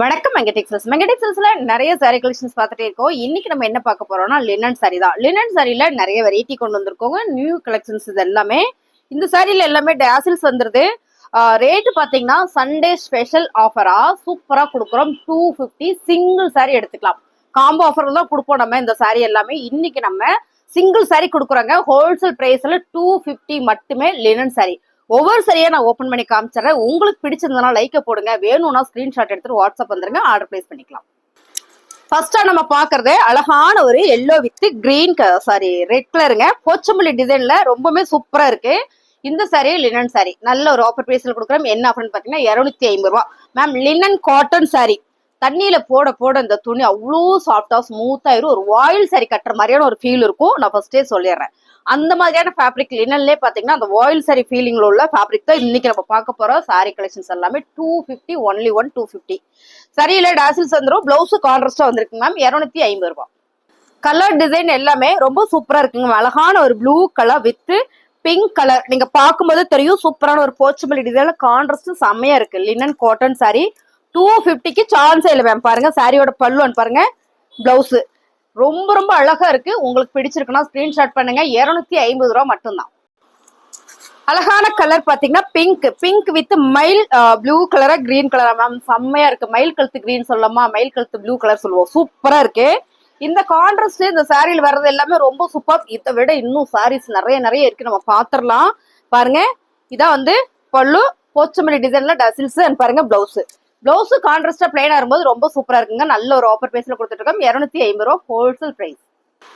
வணக்கம் மெங்கடெக்ஸஸ்ல நிறைய sorry collections பார்த்துட்டே இருக்கோம். இன்னைக்கு நம்ம என்ன பார்க்க போறோம்னா லினன் சாரி தான். லினன் சாரில நிறைய வெரைட்டி கொண்டு வந்திருக்கோங்க. நியூ கலெக்ஷன்ஸ் இது எல்லாமே. இந்த சாரில எல்லாமே டாசில்ஸ் வந்துருது. ரேட்டு பாத்தீங்கன்னா சண்டே ஸ்பெஷல் ஆஃபரா சூப்பரா கொடுக்குறோம். 250 சிங்கிள் சாரி எடுத்துக்கலாம். காம்போ ஆஃபர் தான் கொடுப்போம் நம்ம இந்த சாரி எல்லாமே. இன்னைக்கு நம்ம சிங்கிள் சாரி கொடுக்குறோங்க. ஹோல்சேல் பிரைஸ்ல 250 மட்டுமே லினன் சாரி. ஒவ்வொரு சரியா நான் ஓபன் பண்ணி காமிச்சிடறேன். உங்களுக்கு பிடிச்சிருந்தனா லைக்க போடுங்க, வேணும்னா ஸ்கிரீன்ஷாட் எடுத்துட்டு வாட்ஸ்அப் வந்துருங்க, ஆர்டர் பிளேஸ் பண்ணிக்கலாம். ஃபர்ஸ்டா நம்ம பாக்குறது அழகான ஒரு எல்லோ வித் கிரீன் ரெட் கலருங்க. போச்சம்பள்ளி டிசைன்ல ரொம்பவே சூப்பரா இருக்கு. இந்த சாரி லினன் சாரி நல்ல ஒரு ஆஃபர் பிரைஸ்ல கொடுக்குறோம். என்ன ஆஃபர்னு பாத்தீங்கன்னா 250 ரூபா. மேம் லினன் காட்டன் சாரி தண்ணியில போட போட இந்த துணி அவ்வளோ சாஃப்டா ஸ்மூத் ஆயிரும். ஒரு வாயில் சாரி கட்டுற மாதிரியான ஒரு ஃபீல் இருக்கும். நான் ஃபர்ஸ்டே சொல்லிடுறேன். அந்த மாதிரியான ஃபேப்ரிக் லினன்லேயே பாத்தீங்கன்னா அந்த வாயில் சாரி ஃபீலிங்ல உள்ள ஃபேப்ரிக் தான் இன்னைக்கு நம்ம பார்க்க போறோம். சாரி கலெக்ஷன்ஸ் எல்லாமே 250 ஒன்லி 250. சரியில டாசில்ஸ் வந்துடும். பிளவுஸ் கான்ட்ராஸ்டா வந்திருக்கு மேம். 250 ரூபாய். கலர் டிசைன் எல்லாமே ரொம்ப சூப்பரா இருக்குங்க. அழகான ஒரு blue colour with pink colour. நீங்க பார்க்கும்போது தெரியும் சூப்பரான ஒரு போச்சம்பள்ளி டிசைன்ல கான்ட்ராஸ்ட் செம்மையா இருக்கு. லினன் காட்டன் சாரி 250க்கு சான்ஸே இல்லை மேம். பாருங்க சாரியோட பல்லுன்னு பாருங்க, பிளவுஸ் ரொம்ப ரொம்ப அழகா இருக்கு. உங்களுக்கு பிடிச்சிருக்குன்னா ஸ்கிரீன்ஷாட் பண்ணுங்க. 250 ரூபா மட்டும்தான். அழகான கலர் பாத்தீங்கன்னா பிங்க் வித் மயில் ப்ளூ கலரா கிரீன் கலரா மேம். செம்மையா இருக்கு. மயில் கழுத்து கிரீன் சொல்லலாமா, மயில் கழுத்து ப்ளூ கலர் சொல்லுவோம். சூப்பரா இருக்கு. இந்த கான்ட்ராஸ்ட் இந்த சாரியில் வர்றது எல்லாமே ரொம்ப சூப்பர். இதை விட இன்னும் சாரீஸ் நிறைய இருக்கு, நம்ம பாத்திரலாம். பாருங்க இதான் வந்து பல்லு, போச்சம்பள்ளி டிசைன்ல டசில்ஸ். பாருங்க பிளவுஸ் கான்ட்ராஸ்டா பிளைனா இருக்கும்போது ரொம்ப சூப்பரா இருக்குங்க. நல்ல ஒரு ஆஃபர் பிரைஸ்ல கொடுத்துட்டு இருக்கோம். 250 ரூபா ஹோல்சேல் பிரைஸ்.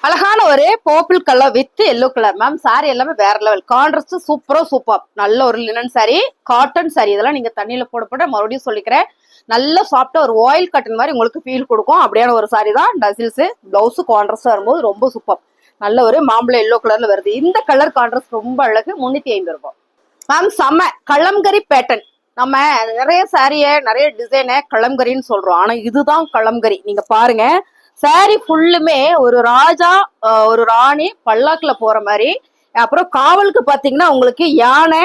அழகான ஒரு purple colour with yellow colour ma'am. Sari எல்லாமே வேற லெவல். Contrast super. நல்ல ஒரு லினன் சாரி, காட்டன் சாரி. இதெல்லாம் நீங்க தண்ணியில போட மறுபடியும் சொல்லிக்கிறேன். நல்ல சாஃப்டா ஒரு ஆயில் காட்டன் மாதிரி உங்களுக்கு ஃபீல் கொடுக்கும். அப்படியான ஒரு சாரி தான் டசில்ஸ். பிளவுஸ் கான்ட்ராஸ்டா வரும்போது ரொம்ப சூப்பர். நல்ல ஒரு மாம்பழ எல்லோ கலர்ல வருது. இந்த கலர் கான்ட்ராஸ்ட் ரொம்ப அழகு. 350 ரூபாய் மேம். செம்ம கலம்கரி பேட்டர்ன். நம்ம நிறைய சாரிய நிறைய டிசைனை கலம்கரின்னு சொல்றோம். ஆனா இதுதான் கலம்கரி. நீங்க பாருங்க சாரி ஃபுல்லுமே ஒரு ராஜா ஒரு ராணி பல்லாக்குல போற மாதிரி. அப்புறம் காவலுக்கு பாத்தீங்கன்னா உங்களுக்கு யானை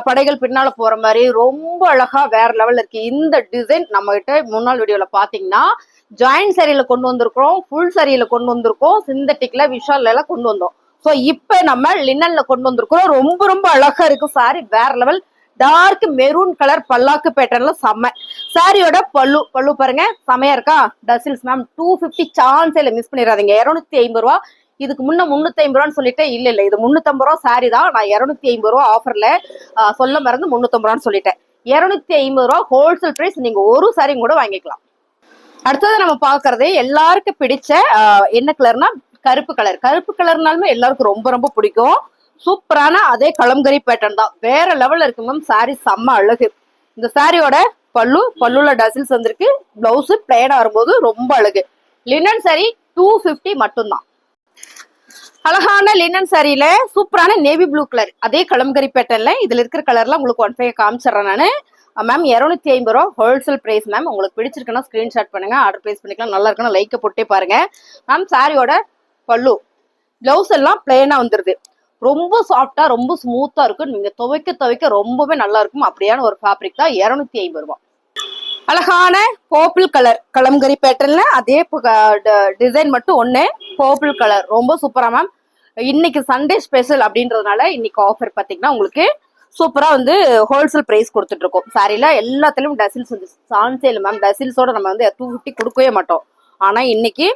படைகள் பின்னால போற மாதிரி ரொம்ப அழகா வேற லெவல்ல இருக்கு. இந்த டிசைன் நம்ம கிட்ட முன்னாள் வீடியோல பாத்தீங்கன்னா ஜாயிண்ட் சாரியில கொண்டு வந்திருக்கிறோம், ஃபுல் சாரியில கொண்டு வந்திருக்கோம், சிந்தட்டிக்ல விஷால்ல எல்லாம் கொண்டு வந்தோம். ஸோ இப்ப நம்ம லினன்ல கொண்டு வந்திருக்கிறோம். ரொம்ப அழகா இருக்கு சாரி, வேற லெவல். டார்க் மெரூன் கலர் பல்லாக்கு பேட்டர்ன்ல செம்ம. சாரியோட பல்லு பாருங்க செமையா இருக்கா. டசில்ஸ் மேம் 250 சான்ஸ் இல்ல, மிஸ் பண்ணிடாதீங்க. 250 ரூபா. இதுக்கு முன்ன 350 ரூபான்னு சொல்லிட்டேன். இல்ல இது 350 ரூபா சாரி தான். நான் 250 ரூபா ஆஃபர்ல சொல்ல மறந்து 350 ரூபான்னு சொல்லிட்டேன். 250 ரூபா ஹோல்சேல் பிரைஸ். நீங்க ஒரு சாரி கூட வாங்கிக்கலாம். அடுத்தது நம்ம பாக்குறது எல்லாருக்கும் பிடிச்ச என்ன கலர்னா கருப்பு கலர்னாலுமே எல்லாருக்கும் ரொம்ப பிடிக்கும். சூப்பரான அதே கலம்கரி பேட்டர்ன் தான். வேற லெவல்ல இருக்கு மேம். சாரி செம்ம அழகு. இந்த சாரியோட பல்லுல டசில்ஸ் வந்திருக்கு. பிளவுஸ் பிளைனா வரும்போது ரொம்ப அழகு. லினன் சாரி 250 மட்டும்தான். அழகான லினன் சாரியில சூப்பரான நேவி ப்ளூ கலர் அதே கலம்கரி பேட்டர்ன்ல இதுல இருக்கிற கலர்லாம் உங்களுக்கு 1.5 காமிச்சிடறேன் நானு மேம். 250 ரூபா ஹோல்சேல் பிரைஸ் மேம். உங்களுக்கு பிடிச்சிருக்குன்னா ஸ்கிரீன்ஷாட் பண்ணுங்க, ஆர்டர் பிளேஸ் பண்ணிக்கலாம். நல்லா இருக்குன்னா லைக்க போட்டே பாருங்க மேம். சாரியோட பல்லு பிளவுஸ் எல்லாம் பிளைனா வந்துருது. ரொம்ப சாஃப்டா ரொம்ப ஸ்மூத்தா இருக்கும். நீங்க துவைக்க ரொம்பவே நல்லா இருக்கும். அப்படியான ஒரு ஃபேப்ரிக் தான். 250 ரூபாய். அழகான பர்பிள் கலர் கலம்கரி பேட்டர்ன்ல அதே டிசைன் மட்டும் ஒண்ணு பர்பிள் கலர் ரொம்ப சூப்பரா மேம். இன்னைக்கு சண்டே ஸ்பெஷல் அப்படின்றதுனால இன்னைக்கு ஆஃபர் பாத்தீங்கன்னா உங்களுக்கு சூப்பரா வந்து ஹோல்சேல் பிரைஸ் கொடுத்துட்டு இருக்கோம். சாரில எல்லாத்துலயும் டசில்ஸ் வந்து சான்ஸே இல்லை மேம். டசில்ஸோட நம்ம வந்து 250 கொடுக்கவே மாட்டோம். ஆனா இன்னைக்கு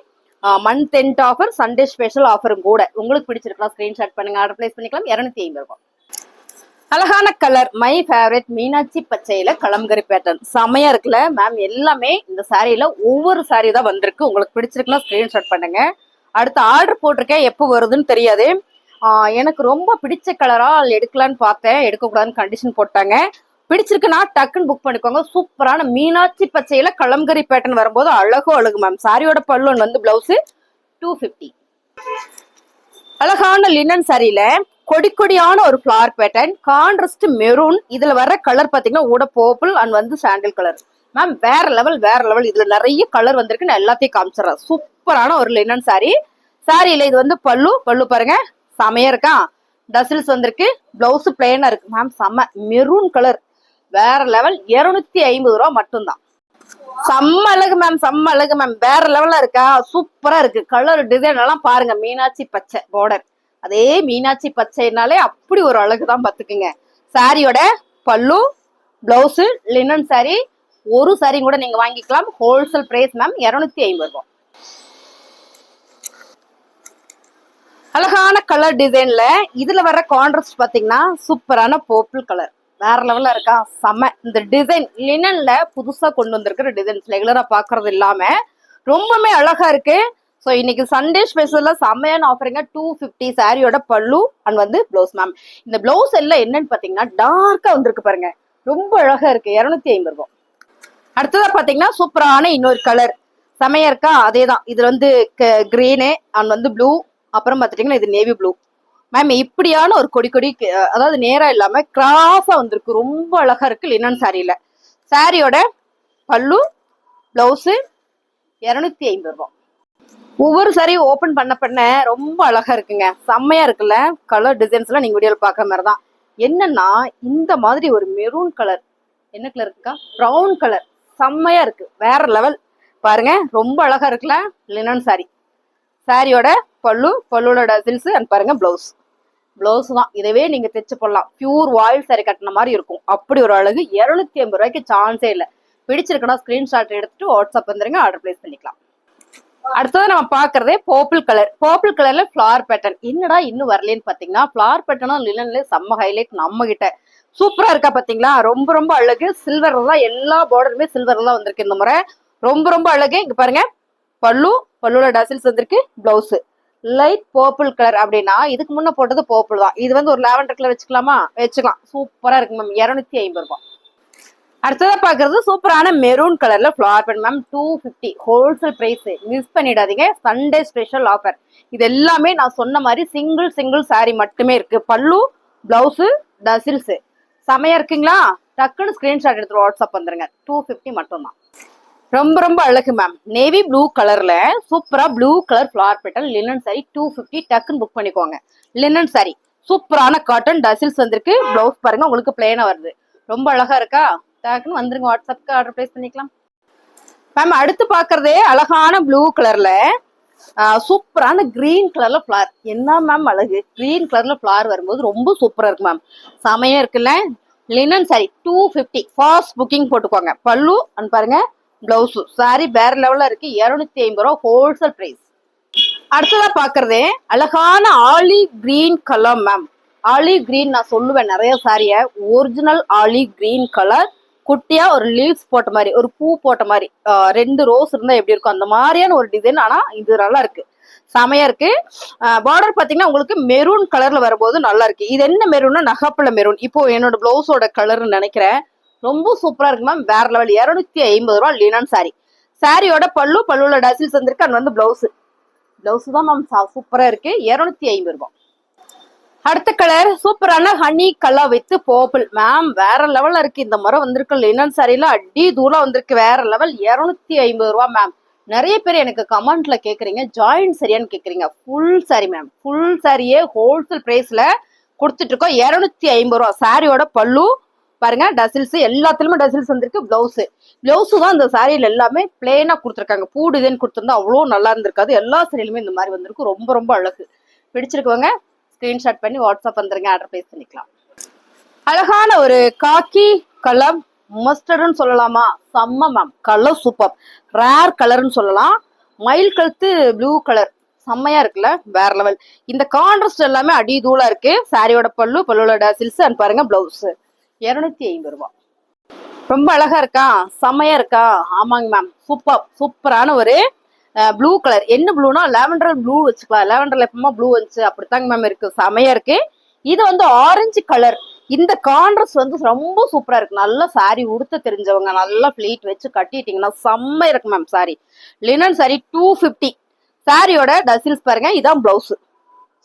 month end offer, Sunday special ஆஃபரும் கூட. உங்களுக்கு பிடிச்சிருக்கலாம் ஸ்கிரீன்ஷாட் பண்ணுங்க, ஆர்டர் பிளேஸ் பண்ணிக்கலாம். 250 ரூபாய். அழகான கலர் மை ஃபேவரட் மீனாட்சி பச்சையில கலம்கரி பேட்டர்ன் செமையா இருக்குல்ல மேம். எல்லாமே இந்த சாரியில ஒவ்வொரு சாரி தான் வந்திருக்கு. உங்களுக்கு பிடிச்சிருக்கலாம் ஸ்கிரீன்ஷாட் பண்ணுங்க. அடுத்து ஆர்டர் போட்டிருக்கேன், எப்போ வருதுன்னு தெரியாது. எனக்கு ரொம்ப பிடிச்ச கலரா எடுக்கலான்னு பார்த்தேன், எடுக்கக்கூடாதுன்னு கண்டிஷன் போட்டாங்க. பிடிச்சிருக்குன்னா டக்குன்னு புக் பண்ணிக்கோங்க. சூப்பரான மீனாட்சி பச்சையில கலம்கரி பேட்டர்ன் வரும்போது அழகு மேம். சாரியோட பல்லுன்னு வந்து பிளவுஸ் 250. அழகான லினன் சாரியில கொடியான ஒரு ஃபிளவர் பேட்டர்ன் கான்ட்ராஸ்ட் மெரூன். இதுல வர கலர் பாத்தீங்கன்னா ஊட பர்பிள் அண்ட் வந்து சாண்டில் கலர் மேம். வேற லெவல். இதுல நிறைய கலர் வந்திருக்கு. நான் எல்லாத்தையும் காமிச்சிடறேன். சூப்பரான ஒரு லினன் சாரி. சாரியில இது வந்து பல்லு பாருங்க செமையா இருக்கா. டசில்ஸ் வந்திருக்கு. பிளவுஸ் பிளைனா இருக்கு மேம். செம்ம மெரூன் கலர் வேற லெவல். 250 ரூபா மட்டும்தான். செம்ம அழகு மேம், செம்ம அழகு மேம், வேற லெவல்ல இருக்கா, சூப்பரா இருக்கு. கலர் டிசைன் எல்லாம் பாருங்க, மீனாட்சி பச்சை பார்டர், அதே மீனாட்சி பச்சைனாலே அப்படி ஒரு அழகுதான் பாத்துக்குங்க. சாரியோட பல்லு, பிளவுஸ், லினன் சாரி. ஒரு சாரி கூட நீங்க வாங்கிக்கலாம். ஹோல்சேல் பிரைஸ் மேம் 250 ரூபாய். அழகான கலர் டிசைன்ல இதுல வர கான்ட்ராஸ்ட் பாத்தீங்கன்னா சூப்பரான பர்பிள் கலர், வேற லெவல்ல இருக்கா, செம்ம. இந்த டிசைன் லினன்ல புதுசா கொண்டு வந்திருக்கிற டிசைன்ஸ் ரெகுலரா பாக்குறது இல்லாம ரொம்பவே அழகா இருக்கு. ஸோ இன்னைக்கு சண்டே ஸ்பெஷல்ல செம்மையான ஆஃபருங்க. 250 சாரியோட பல்லு அண்ட் வந்து பிளவுஸ் மேம். இந்த பிளவுஸ் எல்லாம் என்னன்னு பாத்தீங்கன்னா டார்க்கா வந்திருக்கு பாருங்க, ரொம்ப அழகா இருக்கு. 250 ரூபாய். அடுத்ததா பாத்தீங்கன்னா சூப்பரான இன்னொரு கலர் செமையா இருக்கா, அதேதான். இது வந்து கிரீனு அண்ட் வந்து ப்ளூ, அப்புறம் பாத்துட்டீங்கன்னா இது நேவி ப்ளூ மேம். இப்படியான ஒரு கொடி கொடி, அதாவது நேரா இல்லாம கிராஸா வந்திருக்கு, ரொம்ப அழகா இருக்கு லினன் சாரியில. சாரியோட பல்லு, பிளவுஸ் 250 ரூபாய். ஒவ்வொரு சாரியும் ஓபன் பண்ண பண்ண ரொம்ப அழகா இருக்குங்க, செம்மையா இருக்குல்ல. கலர் டிசைன்ஸ் எல்லாம் நீங்க வீடியோல பாக்குற மாதிரிதான். என்னன்னா இந்த மாதிரி ஒரு மெரூன் கலர், என்ன கலர் இருக்கா, ப்ரௌன் கலர், செம்மையா இருக்கு, வேற லெவல் பாருங்க, ரொம்ப அழகா இருக்குல்ல லினன் சாரி. சாரியோட பல்லு, பல்லுவோட டசில்ஸ் அண்ட் பாருங்க பிளவுஸ். பிளவுஸ் தான், இதவே நீங்க தைச்சு போடலாம். பியூர் வாயில் சாரி கட்டின மாதிரி இருக்கும், அப்படி ஒரு அழகு. 250 ரூபாய்க்கு சான்ஸே இல்லை. பிடிச்சிருக்கனா ஸ்கிரீன்ஷாட் எடுத்துட்டு வாட்ஸ்அப் வந்துருங்க, ஆர்டர் பிளேஸ் பண்ணிக்கலாம். அடுத்தது நம்ம பாக்குறதே பர்பிள் கலர். பர்பிள் கலர்ல ஃபிளார் பேட்டர்ன். என்னடா இன்னும் வரலன்னு பாத்தீங்கன்னா, ஃபிளார் பேட்டர்னும் லினன்ல செம்ம ஹைலைட் நம்ம கிட்ட. சூப்பரா இருக்கா பாத்தீங்களா, ரொம்ப ரொம்ப அழகு. சில்வர் தான், எல்லா பார்டருமே சில்வர் தான் வந்திருக்கு இந்த முறை, ரொம்ப ரொம்ப அழகு. இங்க பாருங்க பல்லு, பல்லுல டசில்ஸ் வந்திருக்கு. Blouse light purple colour. அப்படின்னா இதுக்கு முன்ன போட்டது பர்பிள் தான், இது வந்து ஒரு லாவெண்டர் கலர் வச்சுக்கலாமா, வச்சுக்கலாம். சூப்பரா இருக்கு மேம், 250 ரூபாய். அடுத்ததா பாக்குறது சூப்பரான மெரூன் கலர்ல flower pattern ma'am. 250 wholesale price, miss பண்ணிடாதீங்க. Sunday special offer. இது எல்லாமே நான் சொன்ன மாதிரி சிங்கிள் சாரி மட்டுமே இருக்கு. பல்லு, பிளவுஸ், டசில்ஸ் செமையா இருக்குங்களா. டக்குன்னு ஸ்கிரீன்ஷாட் எடுத்து வாட்ஸ்அப் வந்துருங்க. 250 மட்டும் தான். ரொம்ப ரொம்ப அழகு மேம். நேவி ப்ளூ கலர்ல சூப்பரா blue colour flower pattern linen sorry 250. டக்குன்னு புக் பண்ணிக்கோங்க. லினன் சாரி சூப்பரான காட்டன், டசில்ஸ் வந்திருக்கு. பிளவுஸ் பாருங்க உங்களுக்கு பிளேனா வருது, ரொம்ப அழகா இருக்கா. டக்குன்னு வந்துருங்க, வாட்ஸ்அப்க்கு ஆர்டர் பிளேஸ் பண்ணிக்கலாம் மேம். அடுத்து பாக்குறதே அழகான ப்ளூ கலர்ல சூப்பரான கிரீன் கலர்ல ஃபிளவர். என்ன மேம் அழகு, கிரீன் கலர்ல ஃபிளவர் வரும்போது ரொம்ப சூப்பரா இருக்கு மேம், செமையா இருக்குல்ல. Linen sorry 250. ஃபாஸ்ட் புக்கிங் போட்டுக்கோங்க. பல்லு அண்ட் பாருங்க பிளவுஸ். சாரி வேற லெவல்ல இருக்கு, 250 ரூபாய் ஹோல்சேல் பிரைஸ். அடுத்ததா பாக்குறதே அழகான olive green colour ma'am. Olive green நான் சொல்லுவேன் நிறைய சாரிய, ஒரிஜினல் ஆலிவ் கிரீன் கலர். குட்டியா ஒரு லீவ்ஸ் போட்ட மாதிரி, ஒரு பூ போட்ட மாதிரி, 2 ரோஸ் இருந்தா எப்படி இருக்கும் அந்த மாதிரியான ஒரு டிசைன். ஆனா இது நல்லா இருக்கு, செமையா இருக்கு. பார்டர் பாத்தீங்கன்னா உங்களுக்கு மெரூன் கலர்ல வரும்போது நல்லா இருக்கு. இது என்ன மெரூன்னா நகப்பழ மெரூன். இப்போ என்னோட பிளவுஸோட கலர்னு நினைக்கிறேன். ரொம்ப சூப்பரா இருக்கு மேம், வேற லெவல். 250 ரூபாய் லினன் சாரி. சாரியோட பல்லு, பல்லுல டசில்ஸ் வந்திருக்கு. அது வந்து பிளவுஸ். பிளவுஸ் தான் மேம் சூப்பரா இருக்கு, 250 ரூபாய். அடுத்த கலர் சூப்பரான honey colour with purple ma'am, வேற லெவல்ல இருக்கு. இந்த முறை வந்திருக்கு லினன் சாரில அடி தூளா வந்திருக்கு, வேற லெவல். 250 ரூபாய் மேம். நிறைய பேர் எனக்கு கமெண்ட்ல கேக்குறீங்க ஜாயின்ட் சரியான்னு கேக்குறீங்க. ஃபுல் சாரி மேம், ஃபுல் சாரியே ஹோல்சேல் பிரைஸ்ல கொடுத்துட்டு இருக்கோம். 250 ரூபாய். சாரியோட பல்லு பாருங்க, டசில்ஸ் எல்லாத்துலயுமே டசில்ஸ் வந்திருக்கு. பிளவுஸ் தான் இந்த சாரியில எல்லாமே பிளேனா கொடுத்துருக்காங்க. பூ டிசைன் கொடுத்துருந்தா அவ்வளோ நல்லா இருந்திருக்காது. எல்லா சாரியிலுமே இந்த மாதிரி வந்திருக்கு, ரொம்ப ரொம்ப அழகு. பிடிச்சிருக்கவங்க ஸ்கிரீன்ஷாட் பண்ணி வாட்ஸ்அப் வந்துருங்க, ஆர்டர் பிளேஸ் பண்ணிக்கலாம். அழகான ஒரு காக்கி கலர், மஸ்டர்ட்னு சொல்லலாமா, செம்ம மேம். கலர் சூப்பர், ரேர் கலர்னு சொல்லலாம். மயில் கழுத்து ப்ளூ கலர் செம்மையா இருக்குல்ல, வேற லெவல். இந்த கான்ட்ராஸ்ட் எல்லாமே அடி தூளா இருக்கு. சாரியோட பல்லு, பல்லுவோட டசில்ஸ் அண்ட் பாருங்க பிளவுஸ். 250 ரூபாய். ரொம்ப அழகா இருக்கா, செம்மையா இருக்கா. ஆமாங்க மேம், சூப்பரான ஒரு ப்ளூ கலர். என்ன ப்ளூனா லாவெண்டர் ப்ளூ வச்சுக்கலாம். லாவெண்டர்ல எப்பமா ப்ளூ வந்துச்சு, அப்படித்தாங்க மேம் இருக்கு, செமையா இருக்கு. இது வந்து ஆரஞ்சு கலர். இந்த கான்ட்ராஸ்ட் வந்து ரொம்ப சூப்பரா இருக்கு. நல்லா சாரி உடுத்த தெரிஞ்சவங்க நல்லா பிளீட் வச்சு கட்டிட்டீங்கன்னா செம்ம இருக்கு மேம். Sorry linen sorry 250. சாரியோட டசில்ஸ் பாருங்க, இதான் பிளவுஸ்.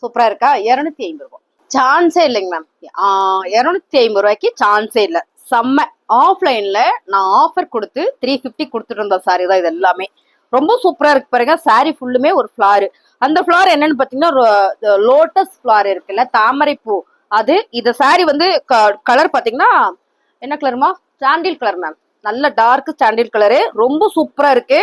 சூப்பரா இருக்கா. 250 ரூபாய். சான்ஸே இல்லைங்க மேம், 250 ரூபாய்க்கு சான்ஸே இல்லை. செம்ம. ஆஃப்லைன்ல நான் ஆஃபர் கொடுத்து 350 கொடுத்துட்டு இருந்த சாரி தான் இது எல்லாமே. ரொம்ப சூப்பரா இருக்கு பாருங்க. சாரி ஃபுல்லுமே ஒரு ஃபிளார். அந்த ஃபிளார் என்னன்னு பாத்தீங்கன்னா லோட்டஸ் ஃபிளார் இருக்குல்ல, தாமரை பூ. அது இந்த சாரி வந்து கலர் பாத்தீங்கன்னா என்ன கலருமா, சாண்டில் கலர் மேம். நல்ல டார்க் சாண்டில் கலரு, ரொம்ப சூப்பரா இருக்கு.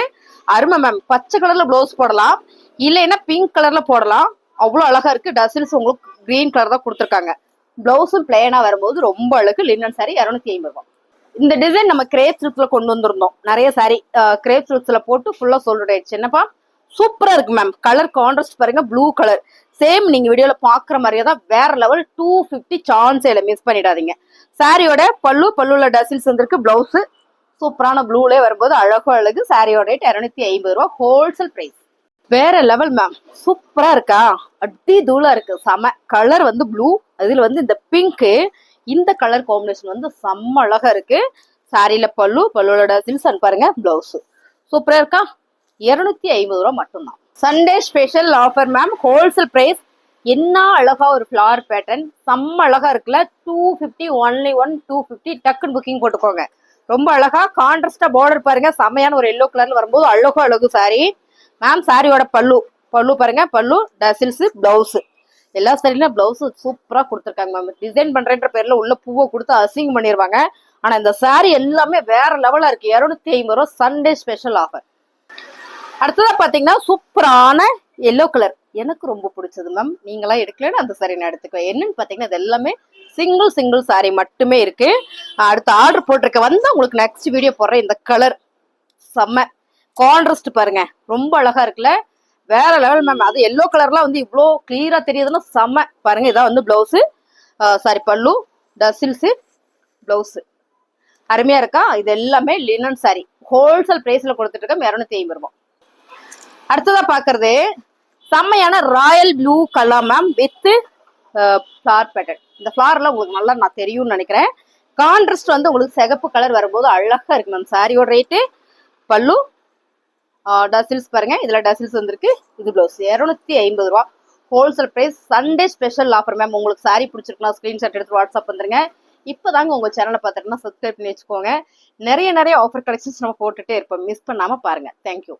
அருமை மேம். பச்சை கலர்ல பிளவுஸ் போடலாம், இல்லைன்னா பிங்க் கலர்ல போடலாம். அவ்வளவு அழகா இருக்கு. டசில்ஸ் உங்களுக்கு கிரீன் கலர் தான் கொடுத்துருக்காங்க. பிளவுஸும் பிளேனா வரும்போது ரொம்ப அழகு. லினன் சாரி 250 ரூபாய். இந்த டிசைன் நம்ம கிரேப் சில்க்ஸ்ல கொண்டு வந்திருந்தோம். நிறைய சாரி கிரேப் சில்க்ஸ்ல போட்டு ஃபுல்லா சோல்ட் ஆயிடுச்சு. என்னப்பா சூப்பரா இருக்கு மேம். கலர் கான்ட்ராஸ்ட் பாருங்க, ப்ளூ கலர். சேம் நீங்க வீடியோல பாக்குற மாதிரியே தான், வேற லெவல். 250 சான்ஸ் இல்ல, மிஸ் பண்ணிடாதீங்க. சாரியோட பல்லுல டசில்ஸ் வந்திருக்கு. பிளவுஸ் சூப்பரான ப்ளூலே வரும்போது அழகோ அழகு. சாரியோட ரேட் 250 ரூபாய், ஹோல்சேல் பிரைஸ். வேற லெவல் மேம். சூப்பரா இருக்கா, அடி தூளா இருக்கு. செம கலர் வந்து ப்ளூ, இதுல வந்து இந்த பிங்க், இந்த கலர் காம்பினேஷன் வந்து செம்ம அழகா இருக்கு. சாரியில பல்லுல டசில்ஸ் பாருங்க, பிளவுஸ் சூப்பரா இருக்கா. 250 ரூபாய் மட்டும்தான். Sunday special offer ma'am, wholesale price. என்ன அழகா ஒரு ஃபிளவர் பேட்டர்ன், செம்ம அழகா இருக்குல்ல. 250, ஒன்லி 250. டக்குன்னு புக்கிங் போட்டுக்கோங்க. ரொம்ப அழகா கான்ட்ராஸ்டா பார்டர் பாருங்க, செம்மையான ஒரு எல்லோ கலர்ல வரும்போது அழகோ அழகு சாரி மேம். சாரியோட பல்லு பாருங்க, பல்லு டசில்ஸ், பிளவுஸ். எல்லா சாரிலும் பிளவுஸ் சூப்பரா கொடுத்துருக்காங்க மேம். டிசைன் பண்றேன்ற பேர்ல உள்ள பூவை கொடுத்து அசிங்கம் பண்ணிடுவாங்க. ஆனா இந்த சாரி எல்லாமே வேற லெவலா இருக்கு. 250 ரூபாய், சண்டே ஸ்பெஷல் ஆஃபர். அடுத்ததா பாத்தீங்கன்னா சூப்பரான எல்லோ கலர், எனக்கு ரொம்ப பிடிச்சது மேம். நீங்களாம் எடுக்கலன்னு அந்த சாரி நான் எடுத்துக்குவேன். என்னன்னு பாத்தீங்கன்னா இது எல்லாமே சிங்கிள் சாரி மட்டுமே இருக்கு. அடுத்த ஆர்டர் போட்டிருக்க வந்து உங்களுக்கு நெக்ஸ்ட் வீடியோ போடுறேன். இந்த கலர் செம்ம கான்ட்ராஸ்ட் பாருங்க, ரொம்ப அழகா இருக்குல்ல. வேற லெவல் மேம். அது எல்லோ கலர்லாம் வந்து இவ்வளோ கிளியரா தெரியுதுன்னா செம்ம. பாருங்க, இதான் வந்து பிளவுஸ், சாரி பல்லு, டசில்ஸ், பிளவுஸ். அருமையா இருக்கா. இது எல்லாமே லினன் சாரி, ஹோல்சேல் பிரைஸ்ல கொடுத்துட்டு இருக்கோம், 250 ரூபாய். அடுத்ததா பாக்குறது செம்மையான Royal blue colour ma'am, with flower pattern. இந்த ஃபிளார்லாம் உங்களுக்கு நல்லா நான் தெரியும்னு நினைக்கிறேன். கான்ட்ராஸ்ட் வந்து உங்களுக்கு சிகப்பு கலர் வரும்போது அழகா இருக்கு மேம். சாரியோட ரேட்டு பல்லு, டசில்ஸ் பாருங்க, இதுல டசில்ஸ் வந்திருக்கு. இது பிளவுஸ் 250 ரூபாய், wholesale price. Sunday special offer ma'am. உங்களுக்கு சாரி பிடிச்சிருக்குன்னா ஸ்கிரீன்ஷாட் எடுத்து வாட்ஸ்அப் வந்துருங்க. இப்பதாங்க உங்க சேனலை பார்த்துட்டுனா சப்ஸ்கிரைப் பண்ணி வச்சுக்கோங்க. நிறைய ஆஃபர் கலெக்ஷன்ஸ் நம்ம போட்டுட்டே இருப்போம், மிஸ் பண்ணாம பாருங்க. தேங்க்யூ.